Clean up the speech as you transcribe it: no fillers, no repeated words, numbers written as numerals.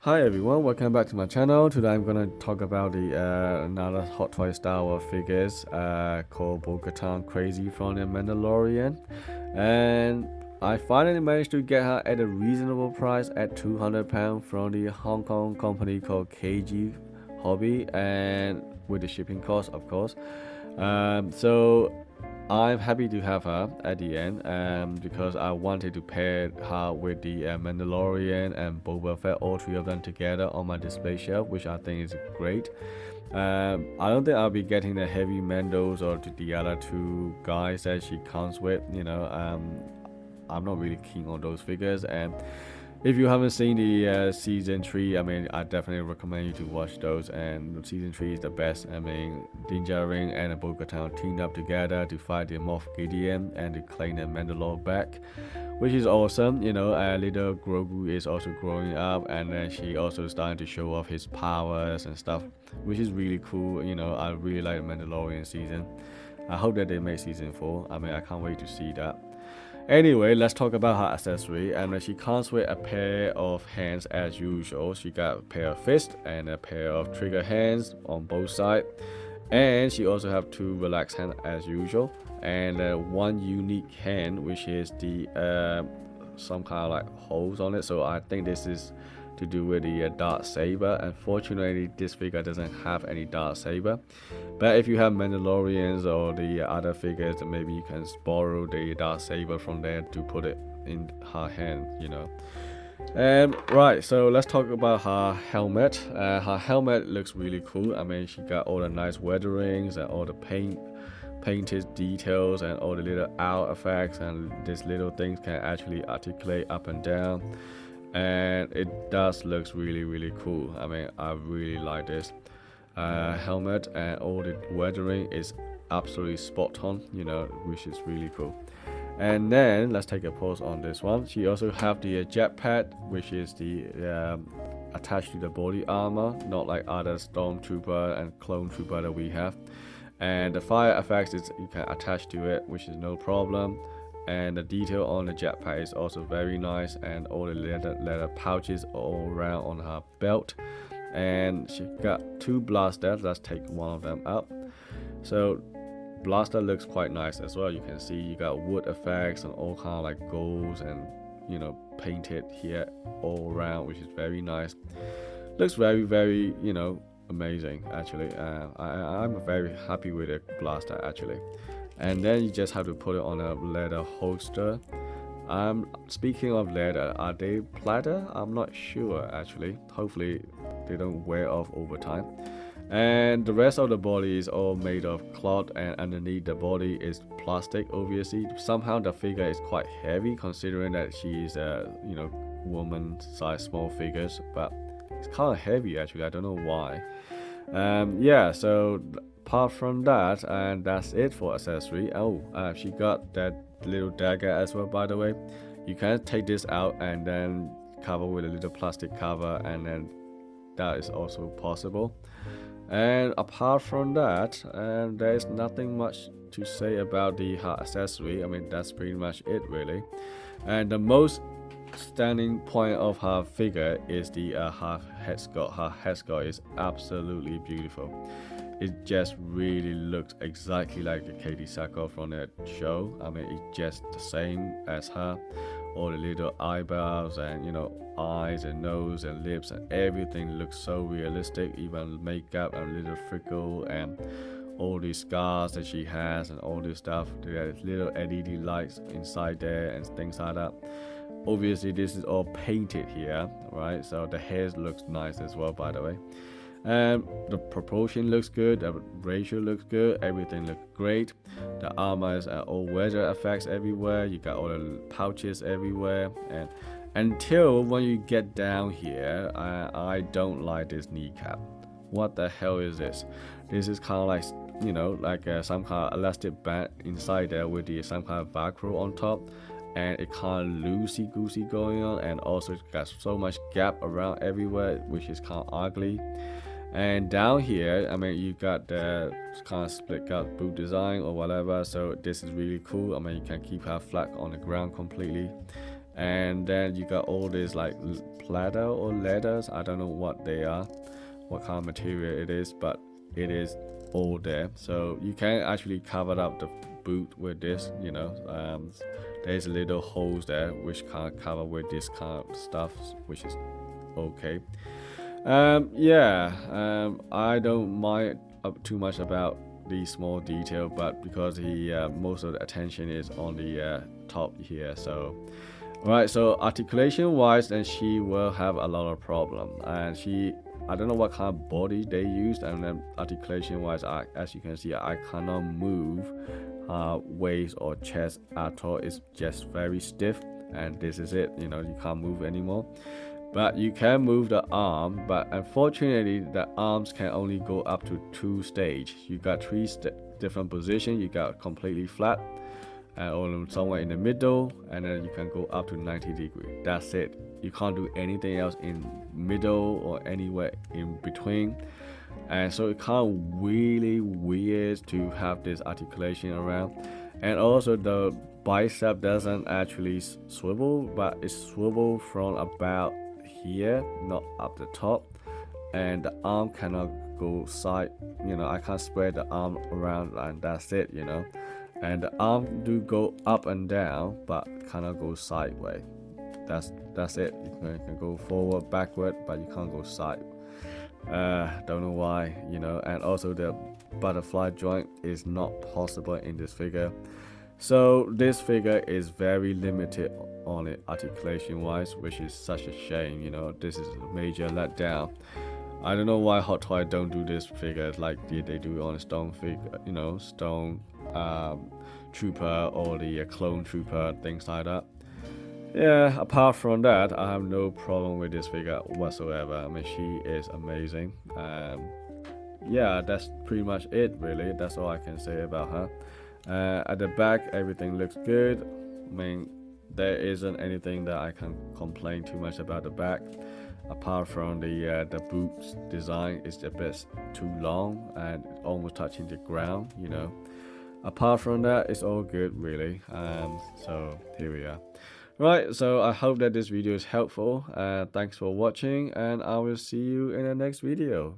Hi everyone, welcome back to my channel. Today I'm gonna talk about the another Hot Toy style of figures called Katan Kryze from the Mandalorian, and I finally managed to get her at a reasonable price at £200 from the Hong Kong company called KG Hobby, and with the shipping cost, of course. So I'm happy to have her at the end because I wanted to pair her with the Mandalorian and Boba Fett, all three of them together on my display shelf, which I think is great. I don't think I'll be getting the heavy Mandos or the other two guys that she comes with. I'm not really keen on those figures, and if you haven't seen the season 3, I mean, I definitely recommend you to watch those. And season 3 is the best. I mean, Din Djarin and Bo-Katan teamed up together to fight the Moff Gideon and to claim the Mandalore back, which is awesome. Little Grogu is also growing up, and then she also starting to show off his powers and stuff, which is really cool. I really like the Mandalorian season. I hope that they make season 4. I mean, I can't wait to see that. Anyway, let's talk about her accessory. And she comes with a pair of hands as usual. She got a pair of fists and a pair of trigger hands on both sides. And she also have 2 relaxed hands as usual. And one unique hand, which is the some kind of like holes on it. So I think this is to do with the dark saber. Unfortunately, this figure doesn't have any dark saber, but if you have Mandalorians or the other figures, then maybe you can borrow the dark saber from there to put it in her hand. Right, so let's talk about her helmet. Her helmet looks really cool. I mean, she got all the nice weatherings and all the painted details and all the little owl effects, and these little things can actually articulate up and down, and it does looks really cool. I mean, I really like this helmet, and all the weathering is absolutely spot on, which is really cool. And then let's take a pause on this one. She also have the jetpack, which is the attached to the body armor, not like other stormtrooper and clone trooper that we have. And the fire effects is you can attach to it, which is no problem. And the detail on the jetpack is also very nice, and all the leather pouches all around on her belt. And she got 2 blasters. Let's take one of them out. So blaster looks quite nice as well. You can see you got wood effects and all kind of like golds and painted here all around, which is very nice. Looks very amazing actually. I'm very happy with the blaster actually. And then you just have to put it on a leather holster. Speaking of leather, are they platter? I'm not sure actually. Hopefully they don't wear off over time. And the rest of the body is all made of cloth, and underneath the body is plastic. Obviously, somehow the figure is quite heavy considering that she is a woman size small figures, but it's kind of heavy actually. I don't know why. So apart from that, and that's it for accessory. She got that little dagger as well, by the way. You can take this out and then cover with a little plastic cover, and then that is also possible. And apart from that, there is nothing much to say about her accessory. I mean, that's pretty much it really. And the most standing point of her figure is the her head sculpt. Her head sculpt is absolutely beautiful. It just really looks exactly like the Katie Sackhoff from that show. I mean, it's just the same as her. All the little eyebrows and eyes and nose and lips and everything looks so realistic. Even makeup and little freckle and all these scars that she has and all this stuff. There's little LED lights inside there and things like that. Obviously, this is all painted here, right? So the hair looks nice as well, by the way. The proportion looks good, the ratio looks good, everything looks great. The armor is all weather effects everywhere. You got all the pouches everywhere, and until when you get down here, I don't like this kneecap. What the hell is this? This is kind of like some kind of elastic band inside there with some kind of Velcro on top, and it kind of loosey goosey going on, and also it's got so much gap around everywhere, which is kind of ugly. And down here, I mean, you got the kind of split cut boot design or whatever, so this is really cool. I mean, you can keep her flat on the ground completely. And then you got all these like platter or leathers. I don't know what they are, what kind of material it is, but it is all there. So you can actually cover up the boot with this, you know. There's little holes there which can't cover with this kind of stuff, which is okay. I don't mind too much about the small detail, but because he most of the attention is on the top here. So right, so articulation wise, then she will have a lot of problem, and I don't know what kind of body they used, and then articulation wise, as you can see, I cannot move waist or chest at all. It's just very stiff, and this is it, you know, you can't move anymore. But you can move the arm, but unfortunately the arms can only go up to 2 stages. You got 3 different positions. You got completely flat, or somewhere in the middle, and then you can go up to 90 degrees. That's it. You can't do anything else in middle or anywhere in between. And so it kind of really weird to have this articulation around. And also the bicep doesn't actually swivel, but it's swivel from about here, not up the top, and the arm cannot go side, you know. I can't spread the arm around, and that's it, you know. And the arm do go up and down, but cannot go sideways. That's it. You can go forward, backward, but you can't go side. Don't know why, you know. And also the butterfly joint is not possible in this figure. So this figure is very limited on it articulation wise, which is such a shame, you know. This is a major letdown. I don't know why Hot Toy don't do this figure like they do on a Stone figure, you know, Stone Trooper or the Clone Trooper, things like that. Yeah, apart from that, I have no problem with this figure whatsoever. I mean, she is amazing. Yeah, that's pretty much it, really. That's all I can say about her. At the back, everything looks good. I mean, there isn't anything that I can complain too much about the back, apart from the boobs design is a bit too long and almost touching the ground, you know. Apart from that, it's all good, really. So here we are. Right, so I hope that this video is helpful. Thanks for watching, and I will see you in the next video.